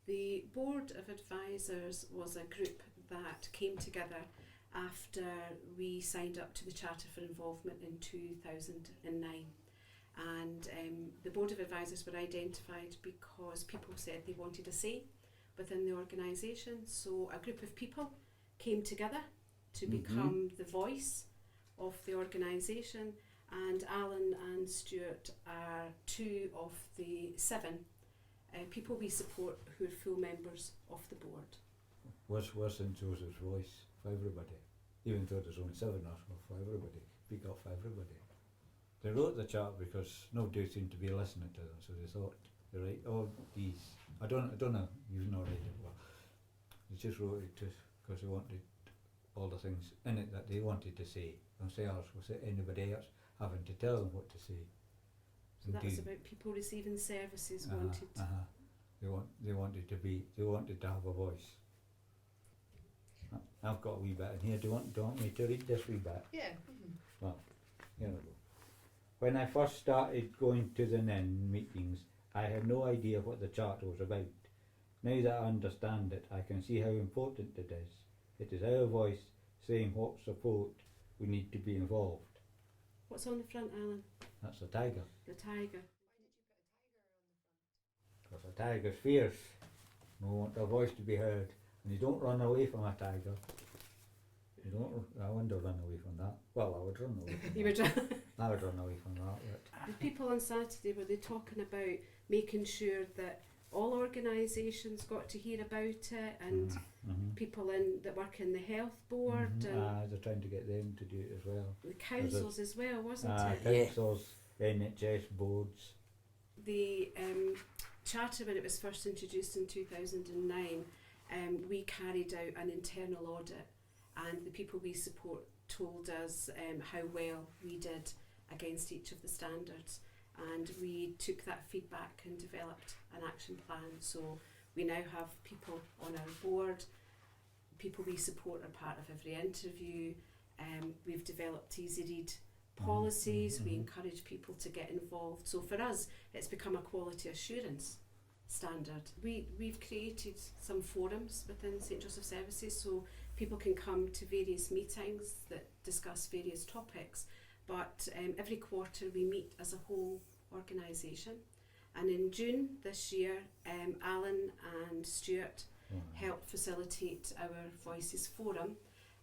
The Board of Advisors was a group that came together after we signed up to the Charter for Involvement in 2009. And the Board of Advisors were identified because people said they wanted a say within the organisation. So a group of people came together to become the voice of the organisation, and Alan and Stuart are two of the 7 people we support who are full members of the board. We're St Joseph's voice for everybody, even though there's only 7 of us, for everybody, speak up for everybody. They wrote the chart because nobody seemed to be listening to them, so they thought, they write all these, I don't know, you've not read it, well, they just wrote it because they wanted all the things in it that they wanted to say themselves, without anybody else having to tell them what to say. So that was about people receiving services wanted. They wanted to have a voice. I've got a wee bit in here. Do you want me to read this wee bit? Yeah. Well, here we go. When I first started going to the NIN meetings, I had no idea what the Charter was about. Now that I understand it, I can see how important it is. It is our voice saying what support we need to be involved. What's on the front, Alan? That's a tiger. The tiger. Because a tiger's fierce. We want their voice to be heard. And you don't run away from a tiger. You don't. I wouldn't run away from that. Well, I would run away from You that. were I would run away from that. But the people on Saturday, were they talking about making sure that all organisations got to hear about it, and people that work in the health board and they're trying to get them to do it as well. the councils as well, wasn't it? Councils, NHS boards. The Charter, when it was first introduced in 2009, we carried out an internal audit, and the people we support told us how well we did against each of the standards, and we took that feedback and developed an action plan. So we now have people on our board, people we support are part of every interview. We've developed easy read policies. We encourage people to get involved. So for us, it's become a quality assurance standard. We've created some forums within St Joseph Services, so people can come to various meetings that discuss various topics, but every quarter we meet as a whole organisation. And in June this year, Alan and Stuart helped facilitate our Voices Forum,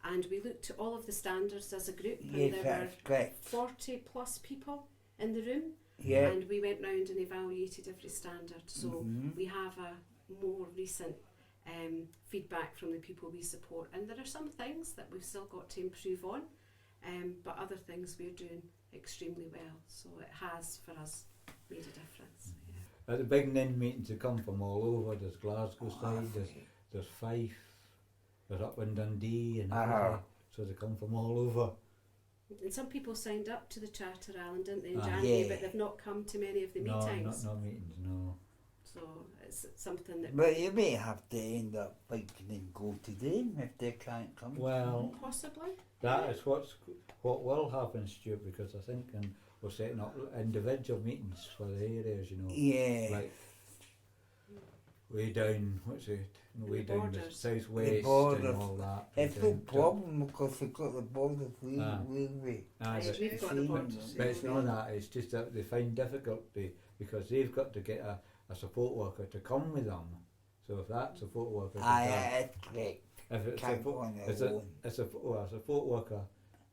and we looked at all of the standards as a group, and there were 40 plus people in the room. Yeah. And we went round and evaluated every standard. So we have a more recent feedback from the people we support, and there are some things that we've still got to improve on, but other things we're doing extremely well. So it has, for us, made a difference. Yeah. At the big NIN meetings, they come from all over. There's Glasgow side, there's Fife, there's up in Dundee, and so they come from all over. And some people signed up to the Charter, Alan, didn't they, in January, but they've not come to many of the meetings. No meetings, no. So it's something that... But you may have to end up biking and go to them if they can't come. Well, possibly. That is what will happen, Stuart, because I think we're setting up individual meetings for the areas, you know. Yeah. Like way down, way the down the borders. southwest and all that. It's no problem because they've got the borders way. We've got the borders. But it's not that, it's just that they find difficulty because they've got to get a support worker to come with them. So if that support worker if it's a support worker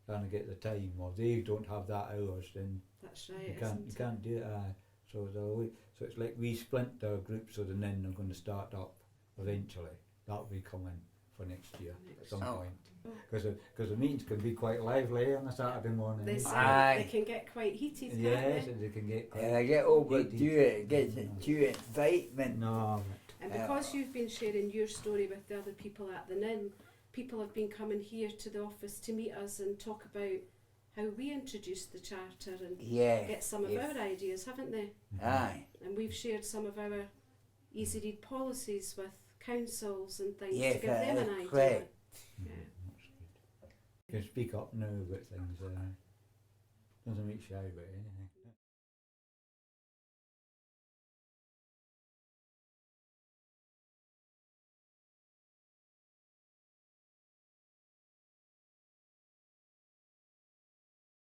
trying to get the time, or they don't have that hours, then that's right, you can't do it. So it's like we splinter groups, so the NIN are going to start up eventually. That'll be coming for next year at some point. Because the meetings can be quite lively on a Saturday morning. They can get quite heated. Yes, they can get quite I get overdo it. It gets too excitement. No. And because you've been sharing your story with the other people at the NIN, people have been coming here to the office to meet us and talk about how we introduced the Charter and get some of our ideas, haven't they? Aye. And we've shared some of our easy read policies with councils and things Yes, to give them an idea. correct. Yeah. You can speak up now about things. Doesn't make shy about anything.